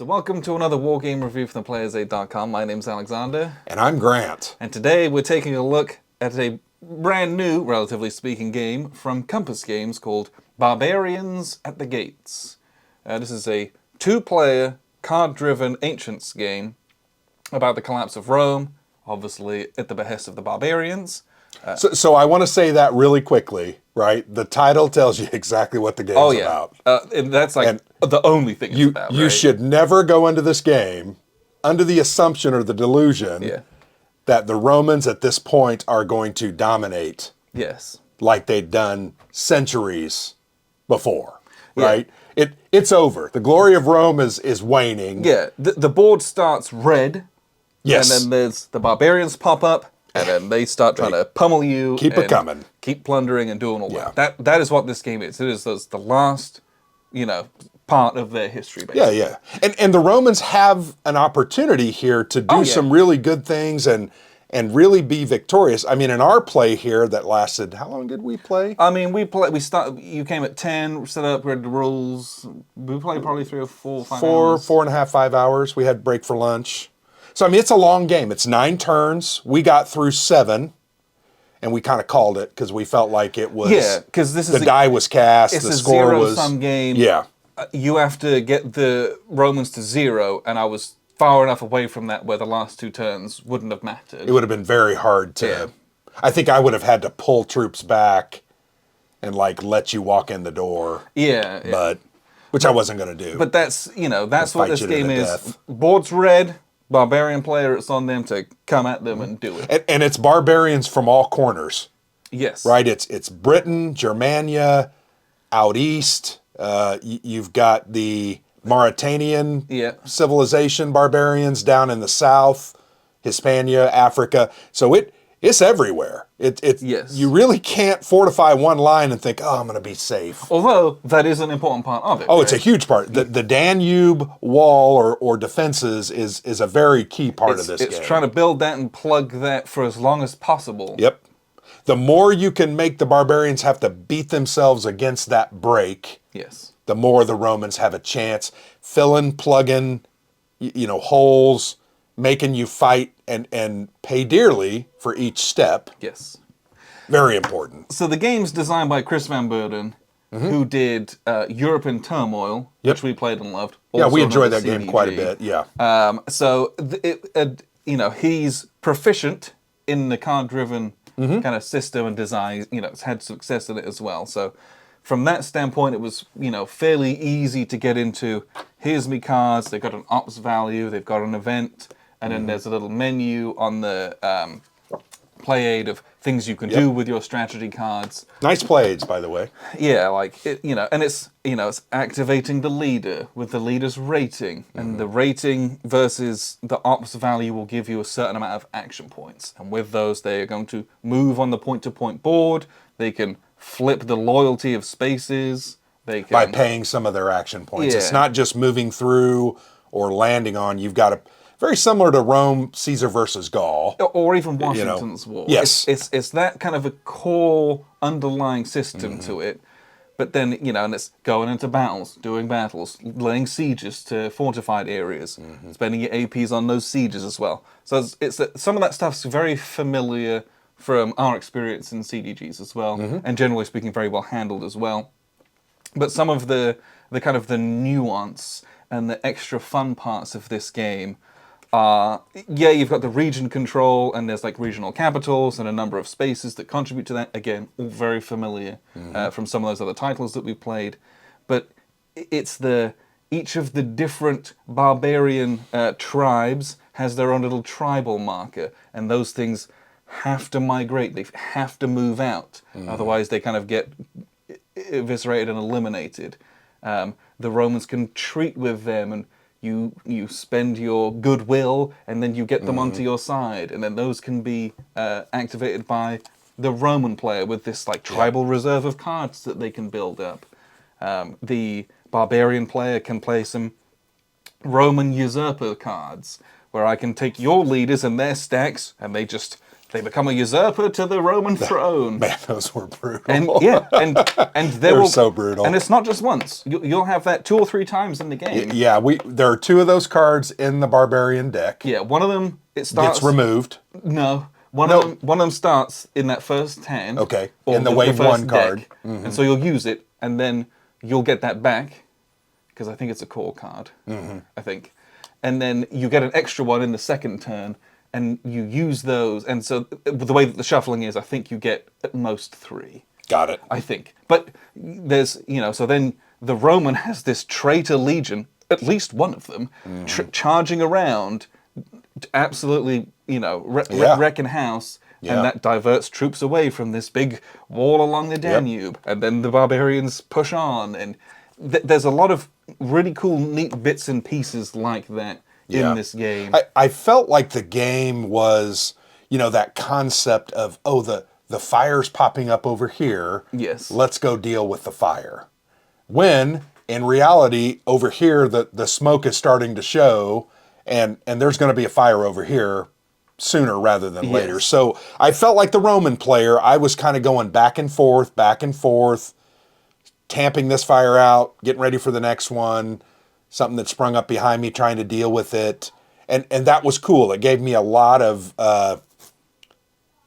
So welcome to another war game review from thePlayersaid.com. My name's Alexander. And I'm Grant. And today we're taking a look at a brand new, relatively speaking, game from Compass Games called Barbarians at the Gates. This is a two-player, card-driven Ancients game about the collapse of Rome, obviously at the behest of the Barbarians. So I want to say that really quickly, right? The title tells you exactly what the game's about. And that's the only thing it's about, You should never go into this game under the assumption or the delusion that the Romans at this point are going to dominate. Yes. Like they'd done centuries before, right? It's over. The glory of Rome is waning. Yeah, the board starts red. Yes. And then there's the barbarians pop up, and then they start trying to pummel you. Keep it coming. Keep plundering and doing all that. That is what this game is. It is the last, part of their history, basically. Yeah. And the Romans have an opportunity here to do some really good things and really be victorious. I mean, in our play here that lasted, how long did we play? I mean, you came at 10, set up, read the rules. We played probably 3 or 4, 5 hours. 4.5, 5 hours. We had break for lunch. So, I mean, it's a long game. It's 9 turns. We got through 7, and we kind of called it because we felt like it was... Yeah, because this is... The die was cast, the score was... It's a zero-sum game. Yeah. You have to get the Romans to 0, and I was far enough away from that where the last 2 turns wouldn't have mattered. It would have been very hard to... Yeah. I think I would have had to pull troops back and, let you walk in the door. Yeah. Which I wasn't going to do. But that's what this game is. Death. Board's red... Barbarian player, it's on them to come at them and do it. And it's barbarians from all corners. Yes. Right? It's Britain, Germania, out east. You've got the Mauritanian civilization barbarians down in the south, Hispania, Africa. So it's everywhere. You really can't fortify one line and think, I'm going to be safe. Although, that is an important part of it. Oh, right? It's a huge part. The Danube wall or defenses is a very key part of this game. It's trying to build that and plug that for as long as possible. Yep. The more you can make the barbarians have to beat themselves against that break, the more the Romans have a chance. Filling, plugging, holes, making you fight and pay dearly for each step. Yes. Very important. So the game's designed by Chris Van Beurden, who did Europe in Turmoil, which we played and loved. Also we enjoyed that game quite a bit, So, he's proficient in the card-driven kind of system and design. It's had success in it as well. So from that standpoint, it was, fairly easy to get into. Here's me cards. They've got an ops value. They've got an event. And then there's a little menu on the play aid of things you can do with your strategy cards. Nice play aids, by the way. Yeah, and it's activating the leader with the leader's rating, and the rating versus the ops value will give you a certain amount of action points. And with those, they are going to move on the point-to-point board. They can flip the loyalty of spaces. They can, by paying some of their action points. It's not just moving through or landing on. You've got to... Very similar to Rome, Caesar versus Gaul. Or even Washington's War. Yes. It's that kind of a core underlying system to it. But then, and it's going into battles, doing battles, laying sieges to fortified areas, spending your APs on those sieges as well. So some of that stuff's very familiar from our experience in CDGs as well, and generally speaking, very well handled as well. But some of the kind of the nuance and the extra fun parts of this game you've got the region control, and there's regional capitals and a number of spaces that contribute to that. Again, all very familiar from some of those other titles that we've played. But it's each of the different barbarian tribes has their own little tribal marker, and those things have to migrate. They have to move out. Otherwise, they kind of get eviscerated and eliminated. The Romans can treat with them, and you spend your goodwill, and then you get them onto your side, and then those can be activated by the Roman player with this tribal reserve of cards that they can build up. The barbarian player can play some Roman usurper cards, where I can take your leaders and their stacks, and they just They become a usurper to the Roman throne. Man, those were brutal. And yeah, and They're so brutal. And it's not just once. You'll have that 2 or 3 times in the game. Yeah, there are 2 of those cards in the Barbarian deck. Yeah, one of them it starts gets removed. No. One of them starts in that first hand. Okay. Or in the wave first 1 card. Deck, and so you'll use it, and then you'll get that back, because I think it's a core card. I think. And then you get an extra one in the second turn, and you use those. And so the way that the shuffling is, I think you get at most 3. Got it. I think. But there's, so then the Roman has this traitor legion, at least one of them, charging around, absolutely, wrecking house. Yeah. And that diverts troops away from this big wall along the Danube. Yep. And then the barbarians push on. And there's a lot of really cool, neat bits and pieces like that in this game. I felt like the game was, that concept of, the fire's popping up over here. Yes. Let's go deal with the fire. When, in reality, over here, the smoke is starting to show, and there's going to be a fire over here sooner rather than later. So I felt like the Roman player, I was kind of going back and forth, tamping this fire out, getting ready for the next one, something that sprung up behind me, trying to deal with it. And that was cool. It gave me a lot of, I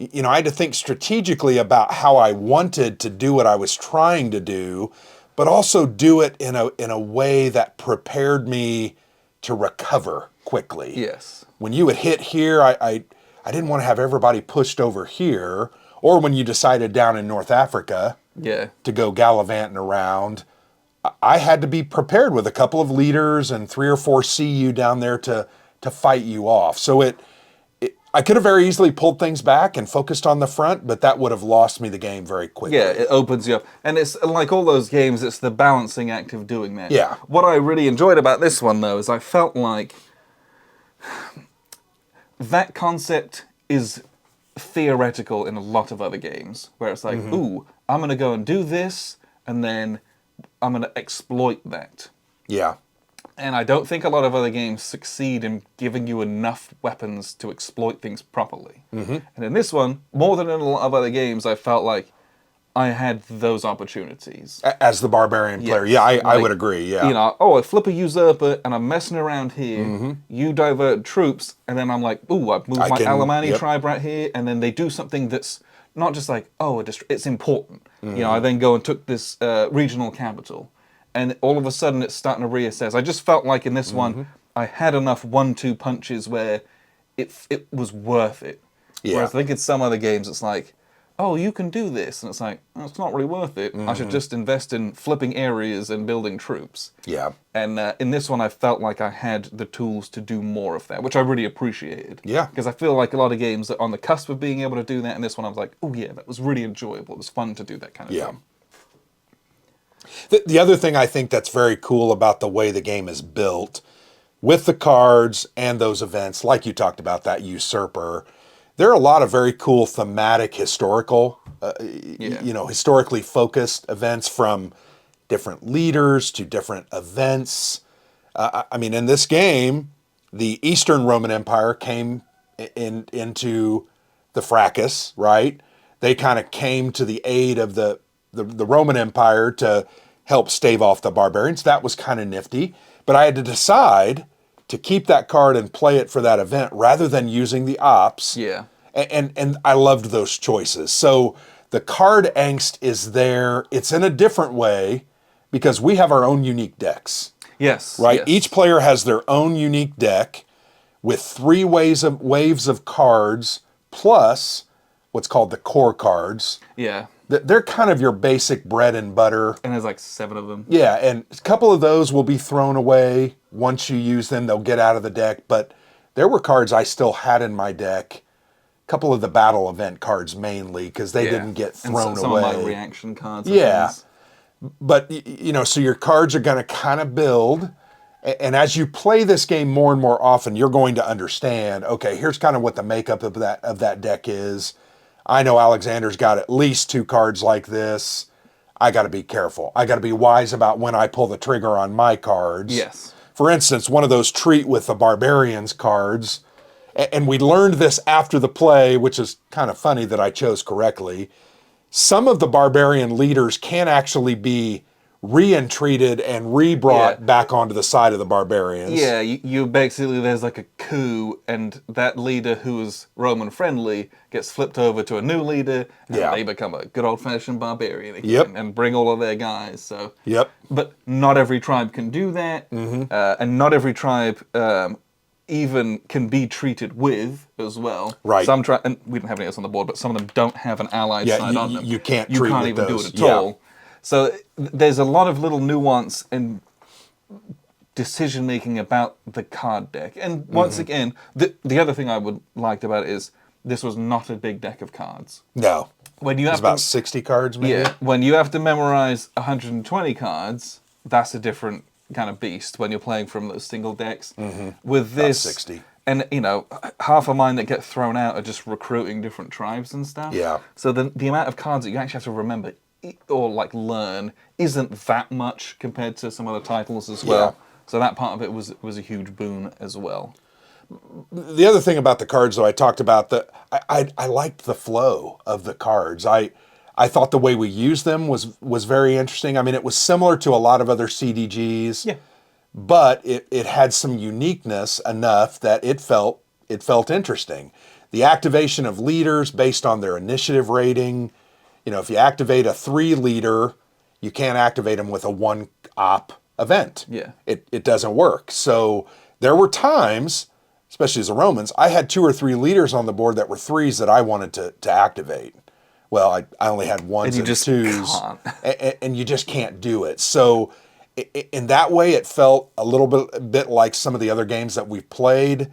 had to think strategically about how I wanted to do what I was trying to do, but also do it in a way that prepared me to recover quickly. Yes. When you would hit here, I didn't want to have everybody pushed over here, or when you decided down in North Africa to go gallivanting around, I had to be prepared with a couple of leaders and 3 or 4 CU down there to fight you off. So I could have very easily pulled things back and focused on the front, but that would have lost me the game very quickly. Yeah, it opens you up. And it's like all those games, it's the balancing act of doing that. Yeah. What I really enjoyed about this one, though, is I felt like that concept is theoretical in a lot of other games, where it's like, ooh, I'm going to go and do this, and then I'm going to exploit that. Yeah. And I don't think a lot of other games succeed in giving you enough weapons to exploit things properly. And in this one, more than in a lot of other games, I felt like I had those opportunities. As the barbarian player, I would agree, yeah. I flip a usurper and I'm messing around here, you divert troops, and then I'm like, ooh, I've moved my Alemanni tribe right here, and then they do something that's not just like, it's important. I then go and took this regional capital, and all of a sudden it's starting to reassess. I just felt like in this one, I had enough 1-2 punches where it was worth it. Yeah. Whereas I think in some other games it's like, oh, you can do this. And it's like, it's not really worth it. I should just invest in flipping areas and building troops. Yeah. And in this one, I felt like I had the tools to do more of that, which I really appreciated. Yeah. Because I feel like a lot of games are on the cusp of being able to do that. And this one, I was like, oh, yeah, that was really enjoyable. It was fun to do that kind of thing. The other thing I think that's very cool about the way the game is built, with the cards and those events, like you talked about, that usurper, there are a lot of very cool thematic historical, historically focused events, from different leaders to different events. In this game, the Eastern Roman Empire came into the fracas, right? They kind of came to the aid of the Roman Empire to help stave off the barbarians. That was kind of nifty. But I had to decide to keep that card and play it for that event rather than using the ops. Yeah. And I loved those choices. So the card angst is there. It's in a different way because we have our own unique decks. Yes. Right? Yes. Each player has their own unique deck with 3 waves of cards plus what's called the core cards. Yeah. They're kind of your basic bread and butter. And there's like 7 of them. Yeah, and a couple of those will be thrown away. Once you use them, they'll get out of the deck. But there were cards I still had in my deck. A couple of the battle event cards mainly, because they didn't get thrown and some away. Some of my reaction cards. Yeah. But, so your cards are going to kind of build. And as you play this game more and more often, you're going to understand, okay, here's kind of what the makeup of that deck is. I know Alexander's got at least 2 cards like this. I got to be careful. I got to be wise about when I pull the trigger on my cards. Yes. For instance, one of those treat with the Barbarians cards, And we learned this after the play, which is kind of funny that I chose correctly. Some of the barbarian leaders can actually be re-entreated and re-brought back onto the side of the barbarians. Yeah, you basically, there's like a coup, and that leader who is Roman friendly gets flipped over to a new leader, and they become a good old-fashioned barbarian again, and bring all of their guys. So, but not every tribe can do that, and not every tribe even can be treated with as well. Right. Some and we don't have any of this on the board, but some of them don't have an allied side on them. You can't You treat can't with even those. do it at all. So there's a lot of little nuance in decision making about the card deck. And once again, the other thing I would liked about it is this was not a big deck of cards. No. When you have about 60 cards, maybe? Yeah. When you have to memorize 120 cards, that's a different kind of beast when you're playing from those single decks. With this, 60. And half of mine that get thrown out are just recruiting different tribes and stuff. Yeah. So the amount of cards that you actually have to remember or like learn isn't that much compared to some other titles as well. So that part of it was a huge boon as well. The other thing about the cards, though, I talked about that I liked the flow of the cards. I thought the way we used them was very interesting. I mean, it was similar to a lot of other CDGs. Yeah. But it had some uniqueness enough that it felt interesting. The activation of leaders based on their initiative rating. If you activate a 3 leader, you can't activate them with a 1 op event. Yeah. It doesn't work. So there were times, especially as the Romans, I had 2 or 3 leaders on the board that were 3s that I wanted to activate. Well, I only had 1s and 2s. And you just can't do it. So in that way, it felt a little bit like some of the other games that we've played,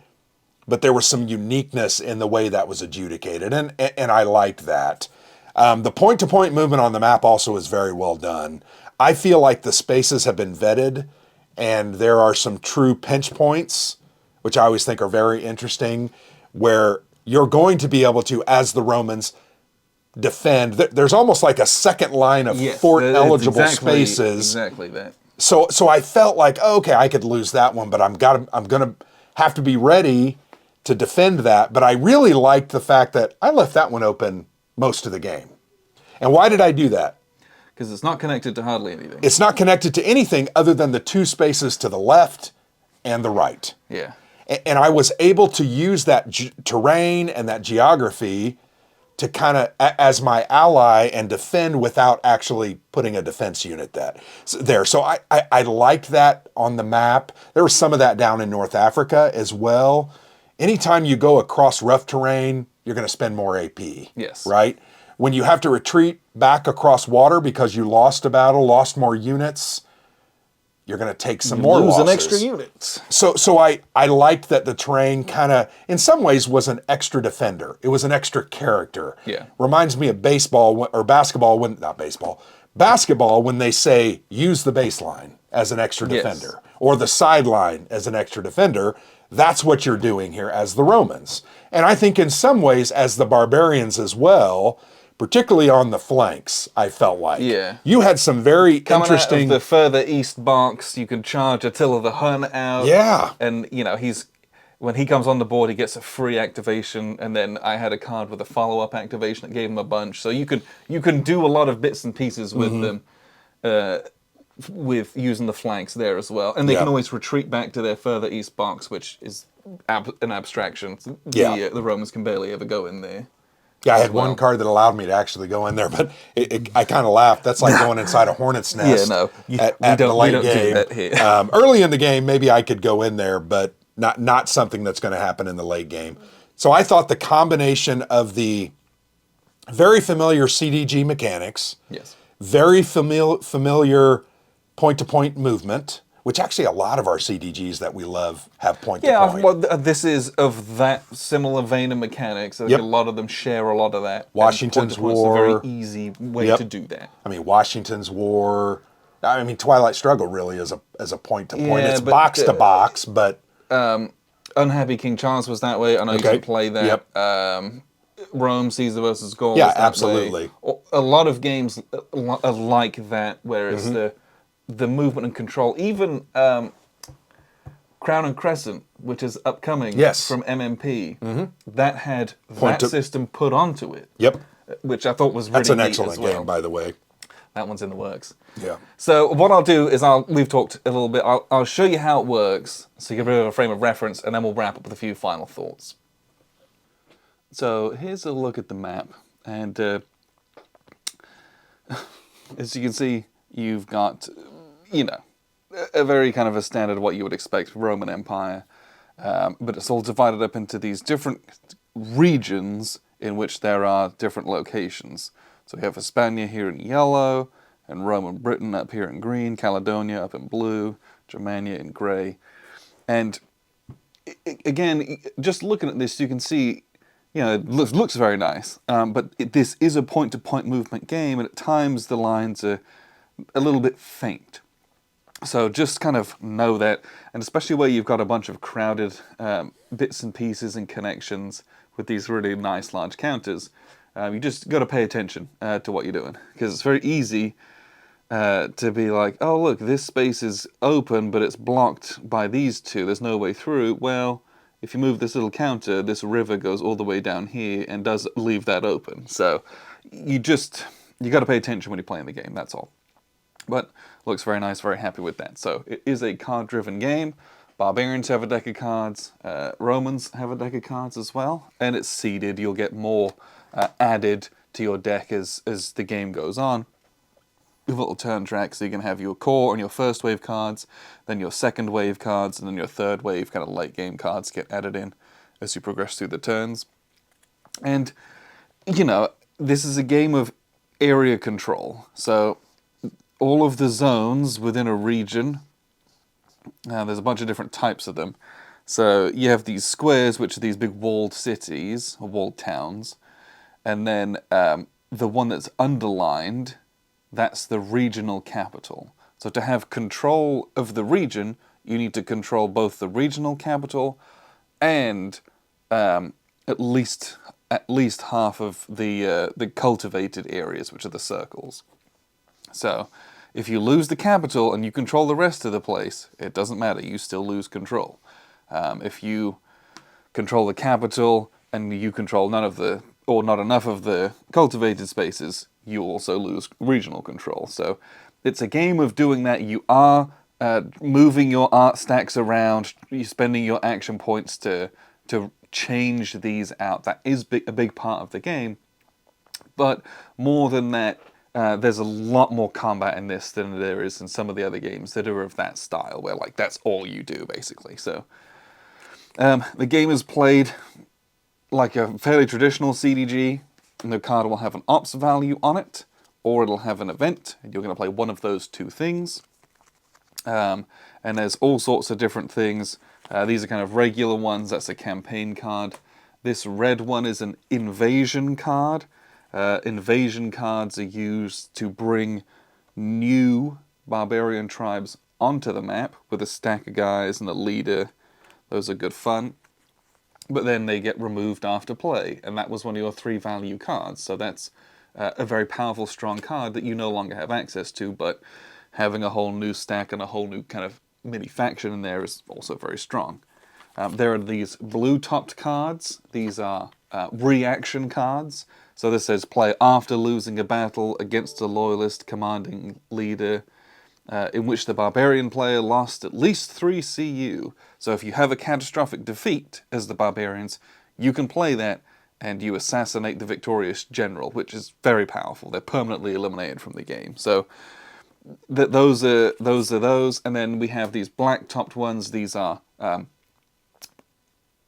but there was some uniqueness in the way that was adjudicated, and I liked that. The point-to-point movement on the map also is very well done. I feel like the spaces have been vetted, and there are some true pinch points, which I always think are very interesting, where you're going to be able to, as the Romans, defend. There's almost like a second line of fort-eligible spaces. Exactly that. So I felt like, okay, I could lose that one, but I'm gonna have to be ready to defend that. But I really liked the fact that I left that one open most of the game. And why did I do that? Because it's not connected to hardly anything. It's not connected to anything other than the 2 spaces to the left and the right. Yeah. And I was able to use that terrain and that geography to kind of as my ally and defend without actually putting a defense unit there. So I liked that on the map. There was some of that down in North Africa as well. Anytime you go across rough terrain, you're going to spend more AP. Yes. Right? When you have to retreat back across water because you lost a battle, lost more units, you're going to take some more losses. Lose an extra unit. So I liked that the terrain kind of, in some ways, was an extra defender. It was an extra character. Yeah. Reminds me of baseball or basketball basketball when they say use the baseline as an extra defender or the sideline as an extra defender. That's what you're doing here as the Romans. And I think in some ways as the barbarians as well, particularly on the flanks, I felt like. Yeah. You had some very Coming interesting... out of the further east box, you can charge Attila the Hun out. Yeah. And, when he comes on the board, he gets a free activation, and then I had a card with a follow-up activation that gave him a bunch. So you can do a lot of bits and pieces with them, with using the flanks there as well. And they can always retreat back to their further east box, which is an abstraction. The Romans can barely ever go in there. Yeah, I had one card that allowed me to actually go in there, but I kind of laughed. That's like going inside a hornet's nest. At the late game. Do that here. Early in the game, maybe I could go in there, but not something that's going to happen in the late game. So I thought the combination of the very familiar CDG mechanics, very familiar point-to-point movement, which actually a lot of our CDGs that we love have point-to-point. Yeah, well, this is of that similar vein of mechanics. A lot of them share a lot of that. Washington's War. It's a very easy way to do that. I mean, Washington's War. I mean, Twilight Struggle really is a point-to-point. It's box-to-box, but... Unhappy King Charles was that way. I know you can play that. Rome, Caesar versus Gaul. Yeah, absolutely. Way. A lot of games are like that, where it's the movement and control. Even Crown and Crescent, which is upcoming Yes. from MMP, that had Point that to- system put onto it. Yep. Which I thought was really That's an neat excellent as well. game, by the way. That one's in the works. Yeah. So what I'll do is we've talked a little bit. I'll show you how it works, so you get a bit of a frame of reference, and then we'll wrap up with a few final thoughts. So here's a look at the map, and as you can see, you've got, a very kind of a standard what you would expect Roman Empire, but it's all divided up into these different regions in which there are different locations. So we have Hispania here in yellow, and Roman Britain up here in green, Caledonia up in blue, Germania in grey. And again, just looking at this, you can see, it looks very nice, but this is a point-to-point movement game, and at times the lines are a little bit faint. So just kind of know that, and especially where you've got a bunch of crowded bits and pieces and connections with these really nice large counters, you just got to pay attention to what you're doing, because it's very easy to be like, oh look, this space is open, but it's blocked by these two, there's no way through. Well, if you move this little counter, this river goes all the way down here and does leave that open. So you got to pay attention when you're playing the game, that's all. But looks very nice, very happy with that. So it is a card-driven game. Barbarians have a deck of cards, Romans have a deck of cards as well, and it's seeded. You'll get more added to your deck as the game goes on. With a little turn track, so you can have your core and your first wave cards, then your second wave cards, and then your third wave kind of late game cards get added in as you progress through the turns. And, this is a game of area control. So all of the zones within a region, there's a bunch of different types of them. So you have these squares, which are these big walled cities, or walled towns, and then the one that's underlined, that's the regional capital. So to have control of the region, you need to control both the regional capital and at least half of the cultivated areas, which are the circles. So if you lose the capital and you control the rest of the place, it doesn't matter, you still lose control. If you control the capital and you control none of the, or not enough of the cultivated spaces, you also lose regional control. So it's a game of doing that. You are moving your art stacks around, you're spending your action points to change these out. That is a big part of the game. But more than that, there's a lot more combat in this than there is in some of the other games that are of that style, where that's all you do, basically. So the game is played like a fairly traditional CDG. And the card will have an ops value on it, or it'll have an event, and you're going to play one of those two things. And there's all sorts of different things. These are kind of regular ones. That's a campaign card. This red one is an invasion card. Invasion cards are used to bring new barbarian tribes onto the map with a stack of guys and a leader. Those are good fun. But then they get removed after play, and that was one of your 3 value cards. So that's a very powerful, strong card that you no longer have access to, but having a whole new stack and a whole new kind of mini faction in there is also very strong. There are these blue-topped cards. These are reaction cards. So this says play after losing a battle against a loyalist commanding leader in which the barbarian player lost at least 3 CU. So if you have a catastrophic defeat as the barbarians, you can play that and you assassinate the victorious general, which is very powerful. They're permanently eliminated from the game. So those are those. And then we have these black-topped ones. These are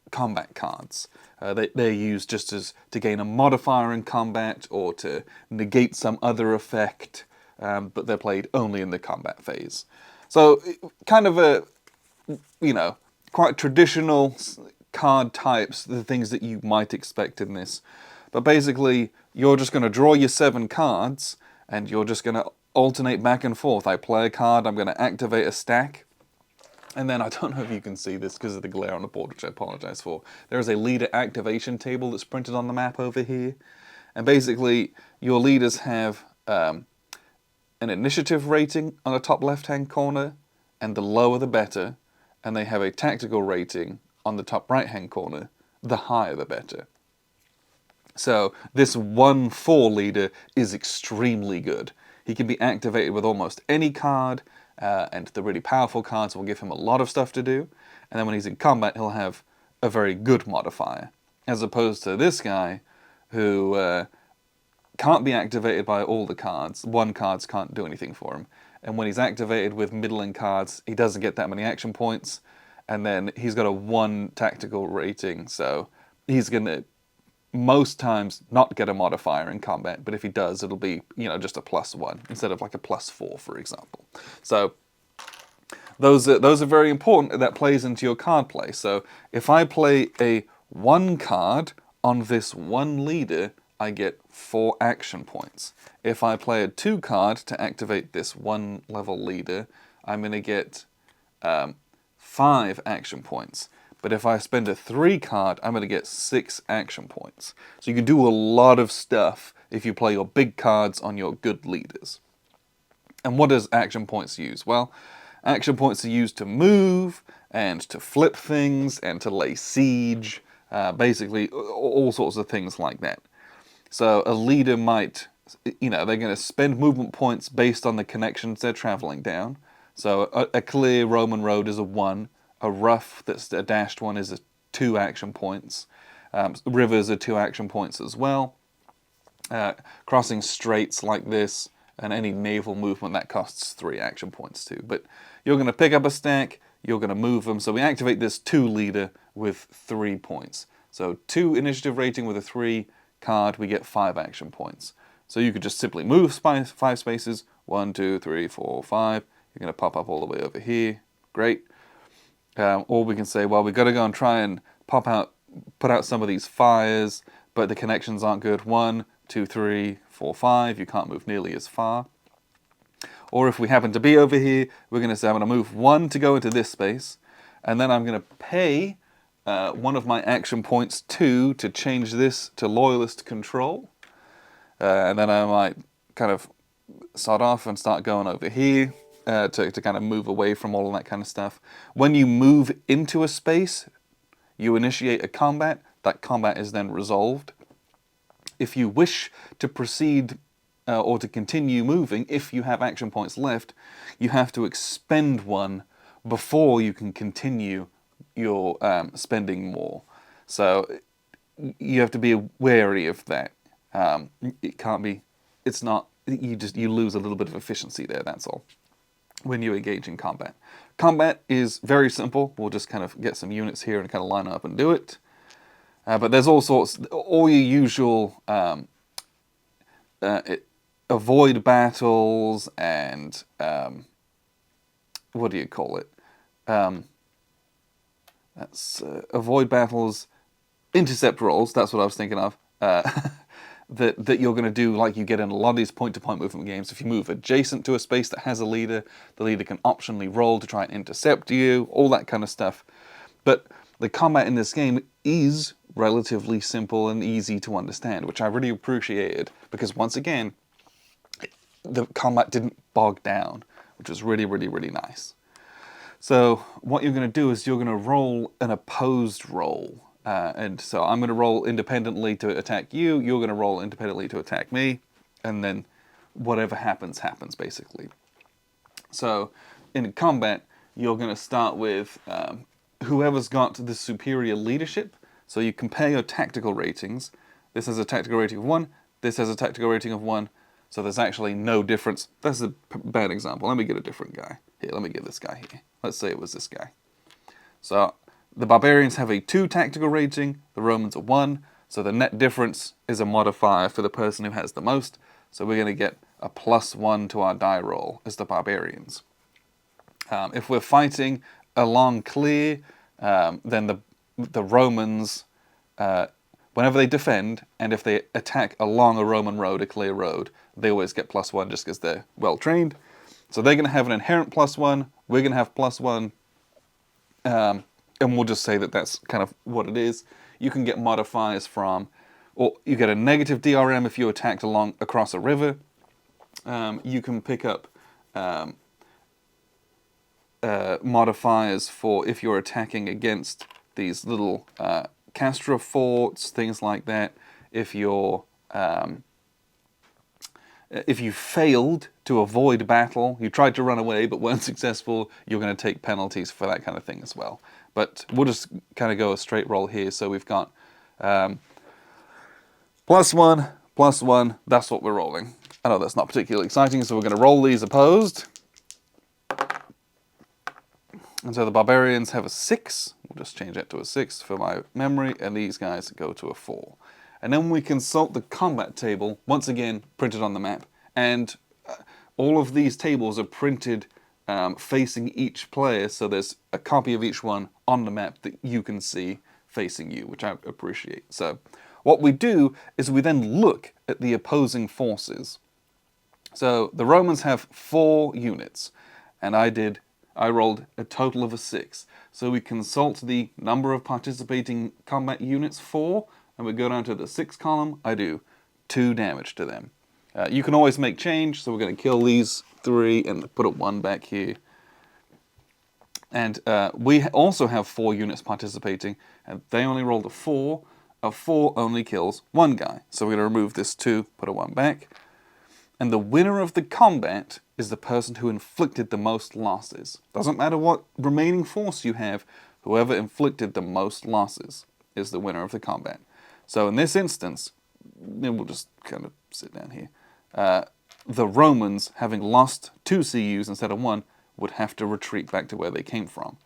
combat cards. They're used just as to gain a modifier in combat or to negate some other effect. But they're played only in the combat phase. So kind of a, quite traditional card types, the things that you might expect in this. But basically, you're just going to draw your 7 cards, and you're just going to alternate back and forth. I play a card, I'm going to activate a stack, and then I don't know if you can see this because of the glare on the board, which I apologize for. There is a leader activation table that's printed on the map over here. And basically, your leaders have an initiative rating on the top left-hand corner, and the lower the better. and they have a tactical rating on the top right-hand corner, the higher the better. So this 1/4 leader is extremely good. He can be activated with almost any card, and the really powerful cards will give him a lot of stuff to do. And then when he's in combat, he'll have a very good modifier, as opposed to this guy who can't be activated by all the cards. One cards can't do anything for him. And when he's activated with middling cards, he doesn't get that many action points. And then he's got a 1 tactical rating, so he's going to most times not get a modifier in combat, but if he does, it'll be, just a +1 instead of like a +4, for example. So those are very important. That plays into your card play. So if I play a 1 card on this 1 leader, I get 4 action points. If I play a 2 card to activate this 1 level leader, I'm going to get 5 action points. But if I spend a 3 card, I'm going to get 6 action points. So you can do a lot of stuff if you play your big cards on your good leaders. And what does action points use? Well, action points are used to move, and to flip things, and to lay siege. Basically, all sorts of things like that. So a leader might, they're going to spend movement points based on the connections they're traveling down. So a clear Roman road is a 1. A rough that's a dashed one is a 2 action points. Rivers are 2 action points as well. Crossing straits like this and any naval movement, that costs 3 action points too. But you're going to pick up a stack, you're going to move them. So we activate this 2 leader with 3 points. So 2 initiative rating with a 3 card, we get 5 action points. So you could just simply move 5 spaces. 1, 2, 3, 4, 5. You're going to pop up all the way over here. Great. Or we can say, well, we've got to go and try and put out some of these fires, but the connections aren't good. 1, 2, 3, 4, 5. You can't move nearly as far. Or if we happen to be over here, we're going to say, I'm going to move 1 to go into this space, and then I'm going to pay 1 of my action points 2 to change this to loyalist control. And then I might kind of start off and start going over here. To kind of move away from all of that kind of stuff. When you move into a space, you initiate a combat. That combat is then resolved. If you wish to proceed or to continue moving, if you have action points left, you have to expend 1 before you can continue your spending more. So you have to be wary of that. It can't be. It's not. You lose a little bit of efficiency there. That's all. When you engage in combat. Combat is very simple. We'll just kind of get some units here and kind of line up and do it. But there's all your usual avoid battles and what do you call it? That's avoid battles, intercept rolls. That's what I was thinking of. That you're going to do like you get in a lot of these point-to-point movement games. If you move adjacent to a space that has a leader, the leader can optionally roll to try and intercept you, all that kind of stuff. But the combat in this game is relatively simple and easy to understand, which I really appreciated, because once again, the combat didn't bog down, which was really, really, really nice. So what you're going to do is you're going to roll an opposed roll. And so I'm going to roll independently to attack you, you're going to roll independently to attack me, and then whatever happens, happens, basically. So in combat, you're going to start with whoever's got the superior leadership. So you compare your tactical ratings. This has a tactical rating of 1, this has a tactical rating of 1, so there's actually no difference. That's a bad example. Let me get a different guy. Here, let me get this guy here. Let's say it was this guy. So the Barbarians have a 2 tactical rating, the Romans a 1, so the net difference is a modifier for the person who has the most, so we're going to get a +1 to our die roll as the Barbarians. If we're fighting along clear, then the Romans, whenever they defend, and if they attack along a Roman road, a clear road, they always get +1 just because they're well trained. So they're going to have an inherent +1, we're going to have +1, and we'll just say that that's kind of what it is. You can get modifiers from, or you get a negative DRM if you attacked across a river. You can pick up modifiers for if you're attacking against these little Castra forts, things like that. If you're if you failed to avoid battle, you tried to run away but weren't successful, you're going to take penalties for that kind of thing as well. But we'll just kind of go a straight roll here. So we've got +1, +1. That's what we're rolling. I know that's not particularly exciting, so we're going to roll these opposed. And so the Barbarians have a 6. We'll just change that to a 6 for my memory, and these guys go to a 4. And then we consult the combat table, once again printed on the map. And all of these tables are printed facing each player, so there's a copy of each one on the map that you can see facing you, which I appreciate. So what we do is we then look at the opposing forces. So the Romans have 4 units, and I rolled a total of a 6. So we consult the number of participating combat units, 4, and we go down to the 6 column. I do 2 damage to them. You can always make change, so we're going to kill these 3 and put a 1 back here. And we also have 4 units participating, and they only rolled a 4. A 4 only kills 1 guy. So we're going to remove this 2, put a 1 back. And the winner of the combat is the person who inflicted the most losses. Doesn't matter what remaining force you have, whoever inflicted the most losses is the winner of the combat. So in this instance, we'll just kind of sit down here. The Romans, having lost 2 CUs instead of 1, would have to retreat back to where they came from.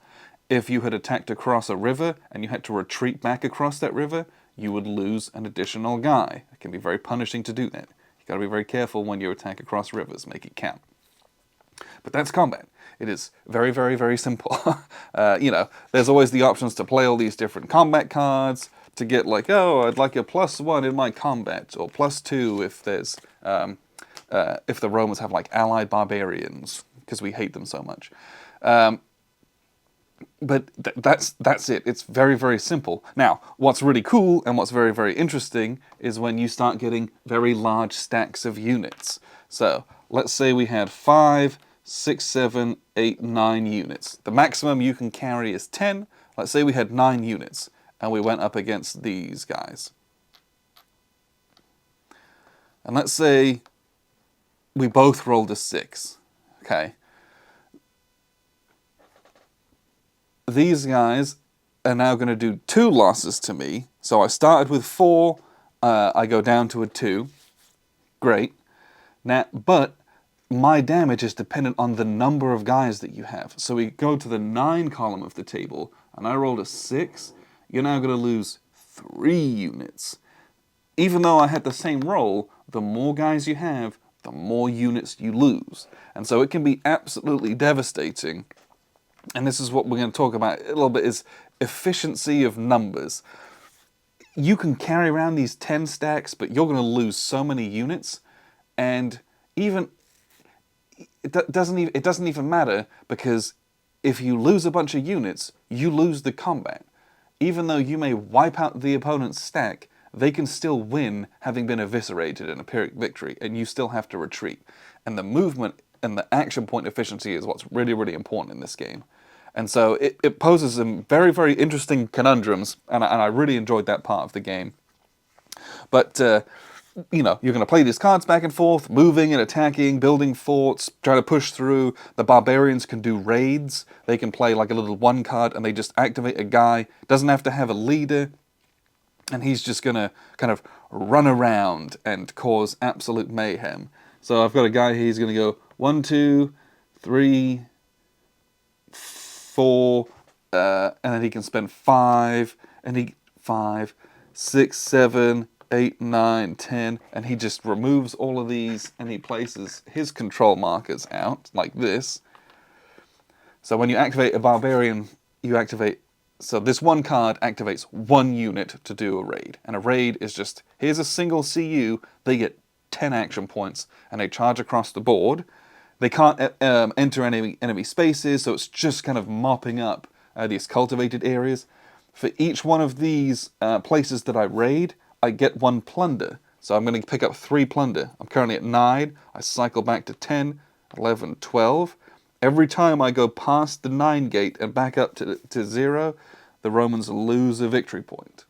If you had attacked across a river and you had to retreat back across that river, you would lose an additional guy. It can be very punishing to do that. You've got to be very careful when you attack across rivers, make it count. But that's combat. It is very, very, very simple. There's always the options to play all these different combat cards to get like, oh, I'd like a +1 in my combat, or +2 if there's if the Romans have like allied barbarians, because we hate them so much. But that's it. It's very, very simple. Now, what's really cool and what's very, very interesting is when you start getting very large stacks of units. So let's say we had 5, 6, 7, 8, 9 units. The maximum you can carry is 10. Let's say we had 9 units and we went up against these guys. And let's say we both rolled a 6. Okay. These guys are now going to do 2 losses to me. So I started with 4, I go down to a 2. Great. Now, but my damage is dependent on the number of guys that you have. So we go to the 9 column of the table, and I rolled a 6. You're now going to lose 3 units. Even though I had the same roll, the more guys you have, the more units you lose. And so it can be absolutely devastating. And this is what we're going to talk about a little bit, is efficiency of numbers. You can carry around these 10 stacks, but you're going to lose so many units, and even it doesn't even matter, because if you lose a bunch of units, you lose the combat. Even though you may wipe out the opponent's stack, they can still win, having been eviscerated in a Pyrrhic victory, and you still have to retreat. And the movement and the action point efficiency is what's really, really important in this game. And so it poses some very, very interesting conundrums, and I really enjoyed that part of the game. But, you're going to play these cards back and forth, moving and attacking, building forts, trying to push through. The Barbarians can do raids. They can play like a little 1 card, and they just activate a guy. Doesn't have to have a leader, and he's just going to kind of run around and cause absolute mayhem. So I've got a guy here, he's going to go 1, 2, 3... 4, and then he can spend 5, and 5, 6, 7, 8, 9, 10, and he just removes all of these, and he places his control markers out, like this. So when you activate a Barbarian, so this 1 card activates 1 unit to do a raid, and a raid is just, here's a single CU, they get 10 action points, and they charge across the board. They can't enter any enemy spaces, so it's just kind of mopping up these cultivated areas. For each one of these places that I raid, I get 1 plunder. So I'm going to pick up 3 plunder. I'm currently at 9. I cycle back to 10, 11, 12. Every time I go past the 9 gate and back up to 0, the Romans lose a victory point.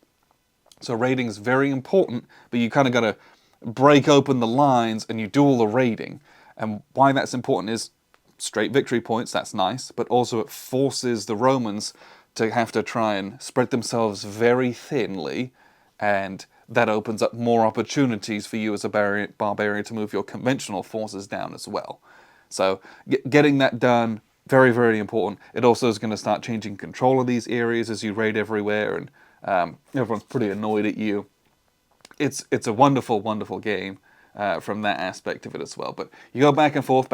So raiding is very important, but you kind of got to break open the lines and you do all the raiding. And why that's important is straight victory points, that's nice, but also it forces the Romans to have to try and spread themselves very thinly, and that opens up more opportunities for you as a barbarian to move your conventional forces down as well. So getting that done, very, very important. It also is going to start changing control of these areas as you raid everywhere, and everyone's pretty annoyed at you. It's a wonderful, wonderful game from that aspect of it as well. But you go back and forth,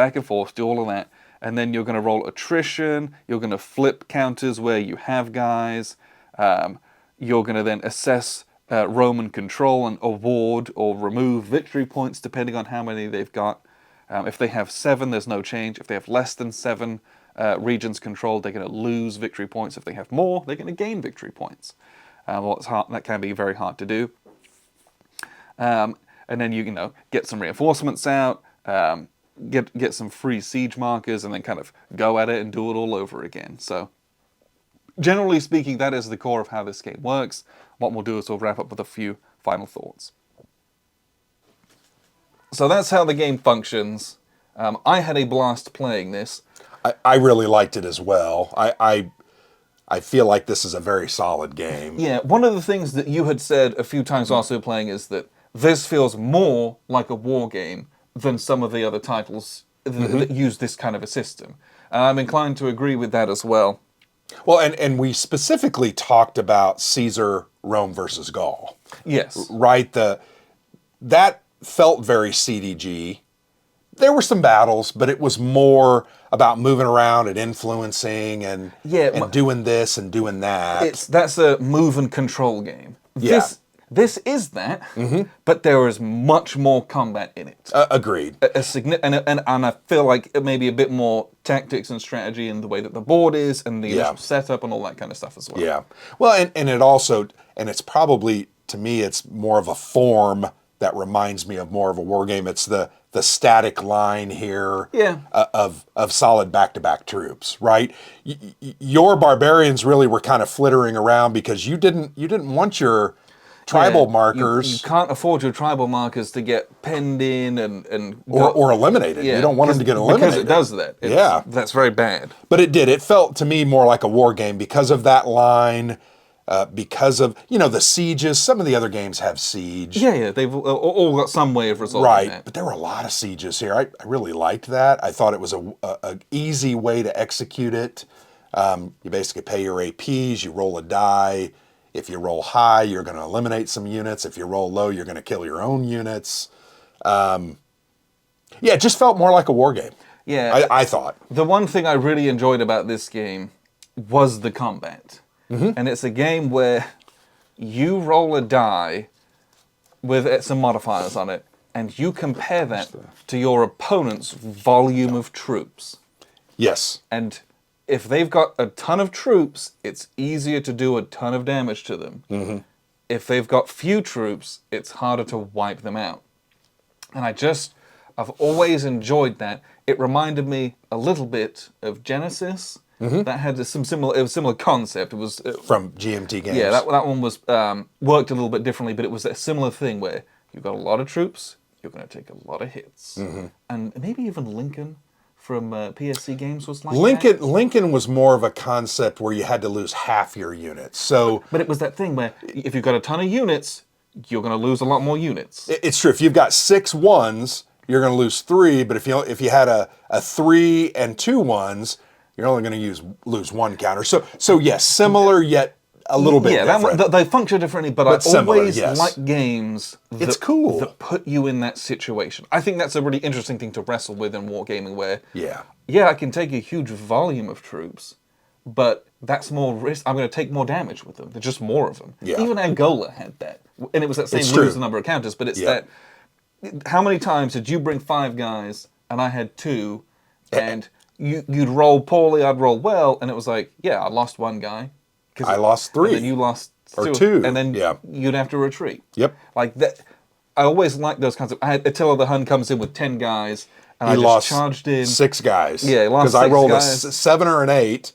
do all of that, and then you're going to roll attrition, you're going to flip counters where you have guys, you're going to then assess Roman control and award or remove victory points depending on how many they've got. If they have 7, there's no change. If they have less than 7 regions controlled, they're going to lose victory points. If they have more, they're going to gain victory points. That can be very hard to do. And then you get some reinforcements out, get some free siege markers, and then kind of go at it and do it all over again. So generally speaking, that is the core of how this game works. What we'll do is we'll wrap up with a few final thoughts. So that's how the game functions. I had a blast playing this. I really liked it as well. I feel like this is a very solid game. Yeah, one of the things that you had said a few times also playing is that this feels more like a war game than some of the other titles that use this kind of a system. And I'm inclined to agree with that as well. Well, and we specifically talked about Caesar, Rome versus Gaul. Yes. Right? That felt very CDG. There were some battles, but it was more about moving around and influencing and doing this and doing that. That's a move and control game. Yeah. This is that, but there is much more combat in it. Agreed. And I feel like it may be a bit more tactics and strategy in the way that the board is and the initial setup and all that kind of stuff as well. Yeah. Well, and it also, and it's probably, to me, it's more of a form that reminds me of more of a war game. It's the static line here of solid back-to-back troops, right? Your barbarians really were kind of flittering around because you didn't want your tribal markers. You can't afford your tribal markers to get penned in or eliminated. You don't want them to get eliminated. Because it does that. That's very bad. But it did. It felt to me more like a war game because of that line, because of, the sieges. Some of the other games have siege. Yeah, they've all got some way of resolving that. But there were a lot of sieges here. I really liked that. I thought it was a easy way to execute it. You basically pay your APs, you roll a die. If you roll high, you're going to eliminate some units. If you roll low, you're going to kill your own units. It just felt more like a war game. Yeah, I thought. The one thing I really enjoyed about this game was the combat. And it's a game where you roll a die with some modifiers on it, and you compare that to your opponent's volume of troops. Yes. And if they've got a ton of troops, it's easier to do a ton of damage to them. If they've got few troops, it's harder to wipe them out. And I've always enjoyed that. It reminded me a little bit of Genesis. That had it was a similar concept. It was from GMT Games. Yeah, that one was worked a little bit differently, but it was a similar thing where you've got a lot of troops, you're going to take a lot of hits. And maybe even Lincoln from PSC Games was like that. Lincoln was more of a concept where you had to lose half your units. So, but it was that thing where if you've got a ton of units, you're going to lose a lot more units. It's true. If you've got 6 1s, you're going to lose 3. But if you had a 3 and 2 1s, you're only going to lose 1 counter. So yes, similar yet a little bit different. They function differently, but I always like games it's cool. that put you in that situation. I think that's a really interesting thing to wrestle with in wargaming where, I can take a huge volume of troops, but that's more risk. I'm going to take more damage with them. There's just more of them. Yeah. Even Angola had that. And it was that same lose the number of counters, but it's that, how many times did you bring 5 guys and I had 2 and you'd roll poorly, I'd roll well, and it was like, I lost 1 guy. I lost 3. And then you lost 2. And then you'd have to retreat. Yep. Like that. I always like those kinds of... Attila the Hun comes in with 10 guys, And he I just lost charged in 6 guys. Yeah, he lost because I 6 rolled guys. a 7 or an 8.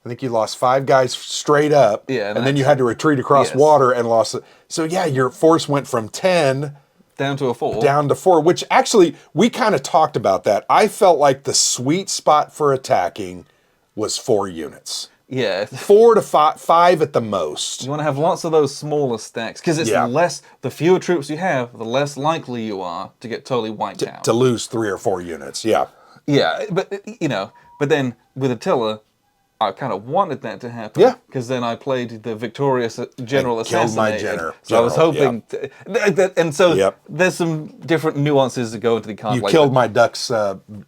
I think you lost 5 guys straight up. Yeah, and then you had to retreat across water and lost it. So yeah, your force went from 10 down to a 4. Down to 4, which actually we kind of talked about that. I felt like the sweet spot for attacking was 4 units. Yeah. 4 to 5 at the most. You want to have lots of those smaller stacks because it's less. The fewer troops you have, the less likely you are to get totally wiped out. To lose 3 or 4 units. Yeah. Yeah, but but then with Attila, I kind of wanted that to happen. Yeah. Because then I played the victorious general assassinated. Killed my general. So I was hoping, and so there's some different nuances that go into the card. You killed my Dux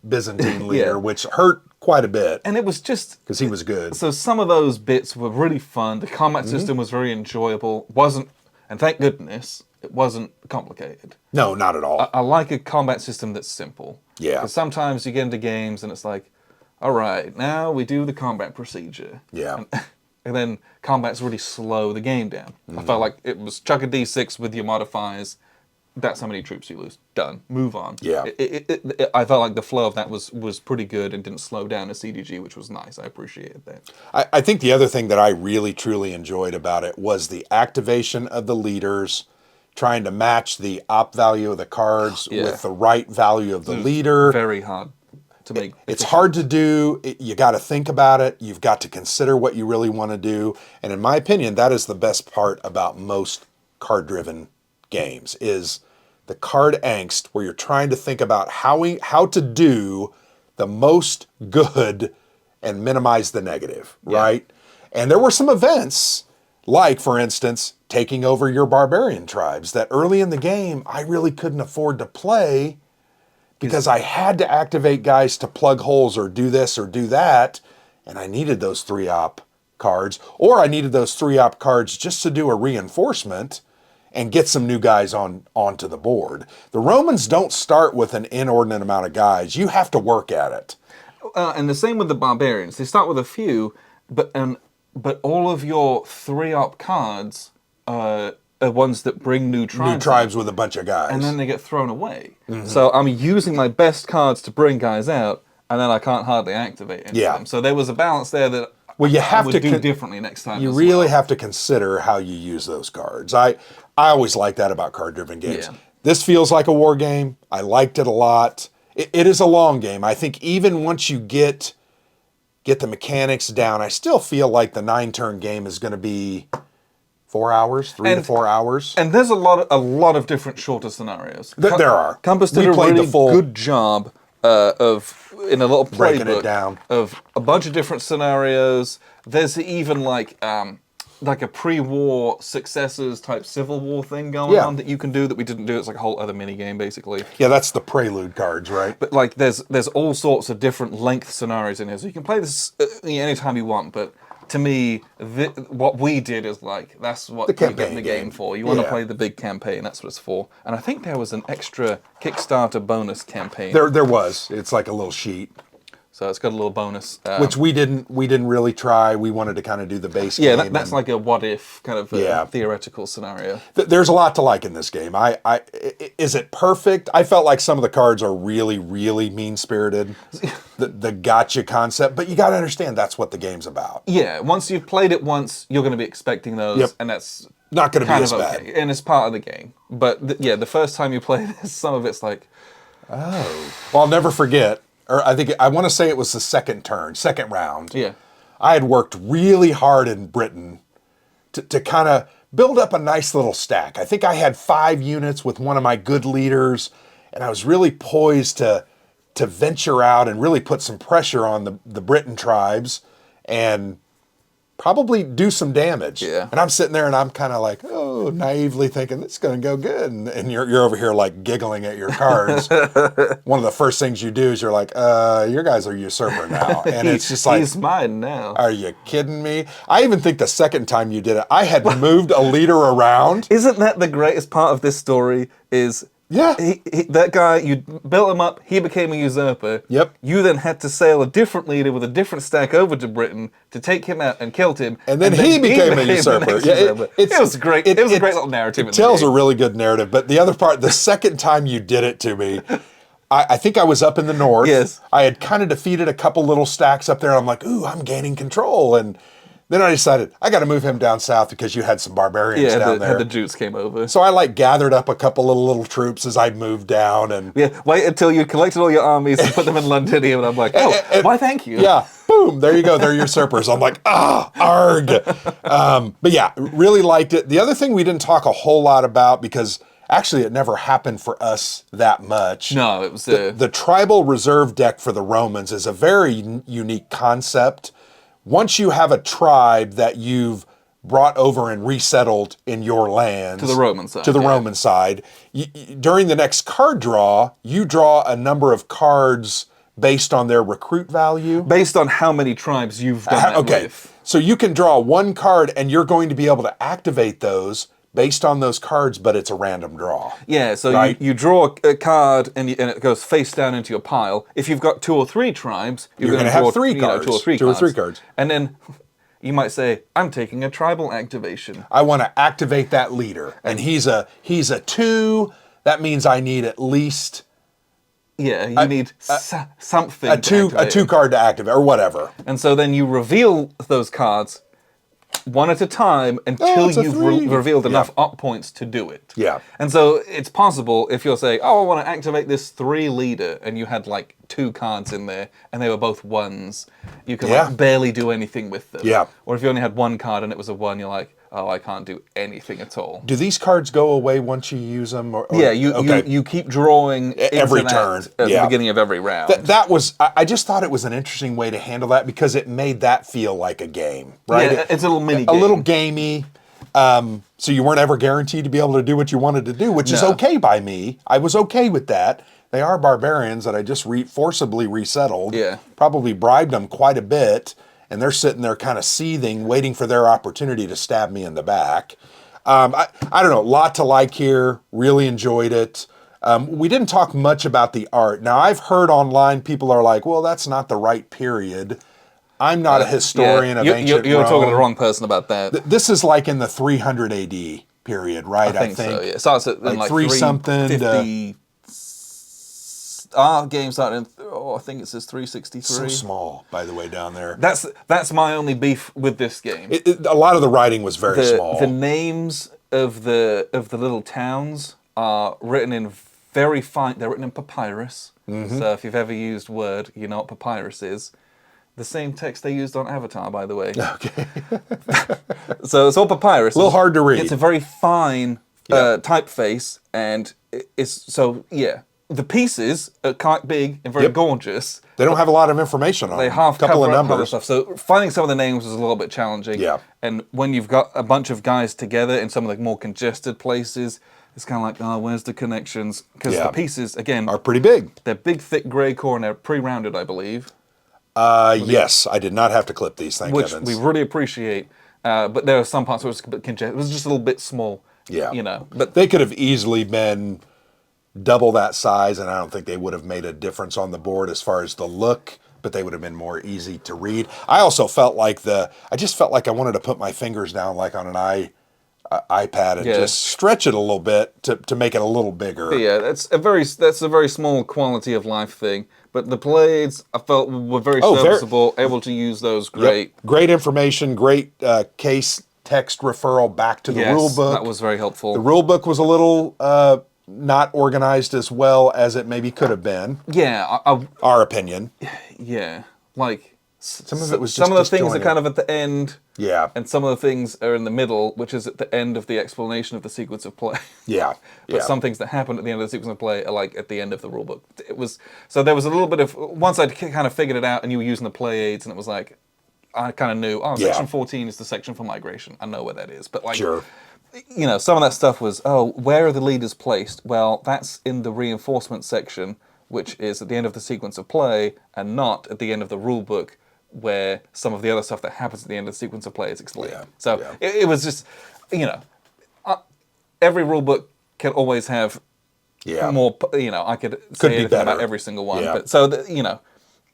Byzantine leader, which hurt quite a bit. And it was just because he was good. So some of those bits were really fun. The combat system was very enjoyable. Wasn't, and thank goodness, it wasn't complicated. No, not at all. I like a combat system that's simple. Yeah. Because sometimes you get into games and it's like, all right, now we do the combat procedure. Yeah. And then combat's really slow the game down. I felt like it was chuck a d6 with your modifiers. That's how many troops you lose. Done. Move on. Yeah. I felt like the flow of that was pretty good and didn't slow down a CDG, which was nice. I appreciated that. I think the other thing that I really, truly enjoyed about it was the activation of the leaders, trying to match the op value of the cards with the right value of the leader. Very hard to make. It's hard to do. You got to think about it. You've got to consider what you really want to do. And in my opinion, that is the best part about most card-driven games, is the card angst, where you're trying to think about how to do the most good and minimize the negative, right? And there were some events, like, for instance, taking over your barbarian tribes, that early in the game, I really couldn't afford to play because I had to activate guys to plug holes or do this or do that, and I needed those 3-op cards, or I needed those 3-op cards just to do a reinforcement and get some new guys onto the board. The Romans don't start with an inordinate amount of guys. You have to work at it. And the same with the Barbarians. They start with a few, but all of your 3-op cards are ones that bring new tribes. New tribes with a bunch of guys. And then they get thrown away. So I'm using my best cards to bring guys out, and then I can't hardly activate any of them. So there was a balance there that you have I would do differently next time. You really have to consider how you use those cards. I always like that about card-driven games. Yeah. This feels like a war game. I liked it a lot. It is a long game. I think even once you get the mechanics down, I still feel like the 9-turn game is going to be 4 hours, 3 to 4 hours. And there's a lot of different shorter scenarios. There are. Compass did a really good job of, in a little breaking it playbook, down, of a bunch of different scenarios. There's even like a pre-war successors type Civil War thing going on that you can do that we didn't do. It's like a whole other mini game basically. Yeah, that's the prelude cards, right? But like there's all sorts of different length scenarios in here, so you can play this anytime you want. But to me, what we did is like, that's what you're getting the game for. You want to play the big campaign, that's what it's for. And I think there was an extra Kickstarter bonus campaign. There was. It's like a little sheet. So it's got a little bonus. Which we didn't really try. We wanted to kind of do the base game. Yeah, that's like a what-if kind of theoretical scenario. There's a lot to like in this game. Is it perfect? I felt like some of the cards are really, really mean-spirited. the gotcha concept. But you got to understand that's what the game's about. Yeah, once you've played it once, you're going to be expecting those. And that's not going to be as bad. Okay. And it's part of the game. But the first time you play this, some of it's like... Oh. Well, I'll never forget... Or I want to say it was the second round. Yeah. I had worked really hard in Britain to kind of build up a nice little stack. I think I had 5 units with one of my good leaders, and I was really poised to venture out and really put some pressure on the Briton tribes and probably do some damage. Yeah. And I'm sitting there and I'm kind of like, naively thinking it's going to go good. And you're over here like giggling at your cards. One of the first things you do is you're like, your guys are usurper now. And it's just like, he's mine now. Are you kidding me? I even think the second time you did it, I had moved a leader around. Isn't that the greatest part of this story is... Yeah. That guy, you built him up, he became a usurper. Yep. You then had to sail a different leader with a different stack over to Britain to take him out and killed him. And then he became a usurper. It was great. It was a great little narrative. It tells a really good narrative. But the other part, the second time you did it to me, I think I was up in the north. Yes. I had kind of defeated a couple little stacks up there. And I'm like, ooh, I'm gaining control. And then I decided I got to move him down south because you had some barbarians down there. Yeah, the Jutes came over. So I like gathered up a couple of little troops as I moved down. And yeah, wait until you collected all your armies and put them in Londinium. And I'm like, oh, why thank you. Yeah, boom, there you go. They're usurpers. I'm like, arg. But yeah, really liked it. The other thing we didn't talk a whole lot about because actually it never happened for us that much. No, it was the tribal reserve deck for the Romans is a very unique concept. Once you have a tribe that you've brought over and resettled in your lands to the Roman side, Roman side, during the next card draw, you draw a number of cards based on their recruit value. Based on how many tribes you've done that with. So you can draw one card and you're going to be able to activate those based on those cards, but it's a random draw. Yeah, so right? you draw a card and it goes face down into your pile. If you've got 2 or 3 tribes, you're going to have 3 cards. 2 or 3 2 or 3 cards. And then you might say, I'm taking a tribal activation. I want to activate that leader. And he's a 2. That means I need at least... Yeah, you need something. A 2 card to activate, or whatever. And so then you reveal those cards one at a time until you've revealed enough up points to do it. Yeah. And so it's possible if you're saying, oh, I want to activate this 3 leader, and you had like 2 cards in there, and they were both 1s, you could like barely do anything with them. Yeah. Or if you only had 1 card and it was a 1, you're like, oh, I can't do anything at all. Do these cards go away once you use them? Yeah, you keep drawing every turn at the beginning of every round. That was, I just thought it was an interesting way to handle that because it made that feel like a game, right? Yeah, it's a little mini game. A little gamey. So you weren't ever guaranteed to be able to do what you wanted to do, which is okay by me. I was okay with that. They are barbarians that I just forcibly resettled. Yeah. Probably bribed them quite a bit. And they're sitting there kind of seething, waiting for their opportunity to stab me in the back. I don't know, a lot to like here. Really enjoyed it. We didn't talk much about the art. Now, I've heard online people are like, well, that's not the right period. I'm not a historian of ancient You're Rome. talking to the wrong person about that. This is like in the 300 AD period, right? I think so, yeah. It starts at like 3-something. Our game started in, I think it says 363. So small, by the way, down there. That's my only beef with this game. A lot of the writing was very small. The names of the little towns are written in very fine. They're written in papyrus. Mm-hmm. So if you've ever used Word, you know what papyrus is. The same text they used on Avatar, by the way. Okay. So it's all papyrus. A little hard to read. It's a very fine typeface, and the pieces are quite big and very gorgeous. They don't have a lot of information on them. They half a couple cover of up numbers. Stuff. So finding some of the names was a little bit challenging. Yeah. And when you've got a bunch of guys together in some of the more congested places, it's kind of like, oh, where's the connections? Because the pieces, again, are pretty big. They're big, thick grey core, and they're pre-rounded, I believe. Yes, I did not have to clip these, thank heavens. Which we really appreciate. But there are some parts where it's a bit congested. It was just a little bit small. Yeah. You know, but they could have easily been double that size, and I don't think they would have made a difference on the board as far as the look, but they would have been more easy to read. I also felt like I wanted to put my fingers down like on an iPad and just stretch it a little bit to make it a little bigger. Yeah, that's a very small quality of life thing. But the blades, I felt, were very serviceable, able to use those great. Yep. Great information, great case text referral back to the rule book. That was very helpful. The rule book was a little not organized as well as it maybe could have been. Yeah. Our opinion. Yeah. Like, some of it was just some of the things are kind of at the end. Yeah. And some of the things are in the middle, which is at the end of the explanation of the sequence of play. Yeah. But some things that happen at the end of the sequence of play are like at the end of the rulebook. So there was a little bit of, once I'd kind of figured it out and you were using the play aids and it was like, I kind of knew, section 14 is the section for migration. I know where that is. But like, you know, some of that stuff was, where are the leaders placed? Well, that's in the reinforcement section, which is at the end of the sequence of play and not at the end of the rulebook, where some of the other stuff that happens at the end of the sequence of play is explained. Yeah. So it was just, you know, every rulebook can always have more, you know, I could say anything about every single one. Yeah. But so, you know,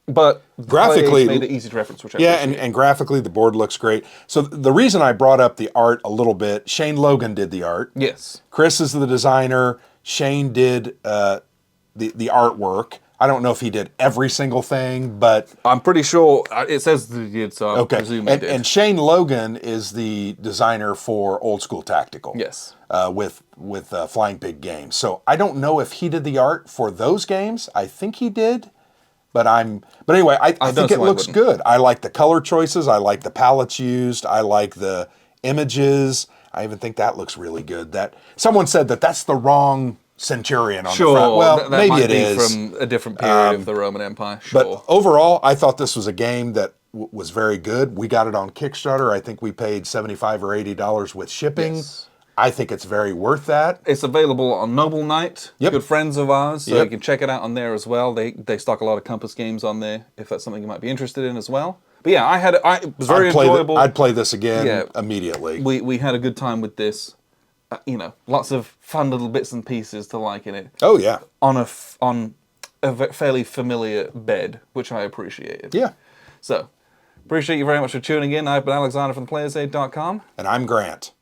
but graphically made it easy to reference. Which and graphically the board looks great. So the reason I brought up the art a little bit, Shane Logan did the art. Yes. Chris is the designer. Shane did the artwork. I don't know if he did every single thing, but I'm pretty sure it says that he did, so I presume he did. And Shane Logan is the designer for Old School Tactical. Yes. With Flying Pig Games. So I don't know if he did the art for those games. I think he did, but anyway, I think it looks good. I like the color choices. I like the palettes used. I like the images. I even think that looks really good. That someone said that's the wrong centurion on the front. Well, that maybe might it be is from a different period of the Roman Empire. Sure. But overall, I thought this was a game that was very good. We got it on Kickstarter. I think we paid $75 or $80 with shipping. Yes. I think it's very worth that. It's available on Noble Knight. Yep. Good friends of ours, so you can check it out on there as well. They stock a lot of Compass games on there, if that's something you might be interested in as well. But yeah, it was very enjoyable. I'd play this again immediately. We had a good time with this. Lots of fun little bits and pieces to like in it. Oh yeah, on a fairly familiar bed, which I appreciated. Yeah. So, appreciate you very much for tuning in. I've been Alexander from thePlayersaid.com. And I'm Grant.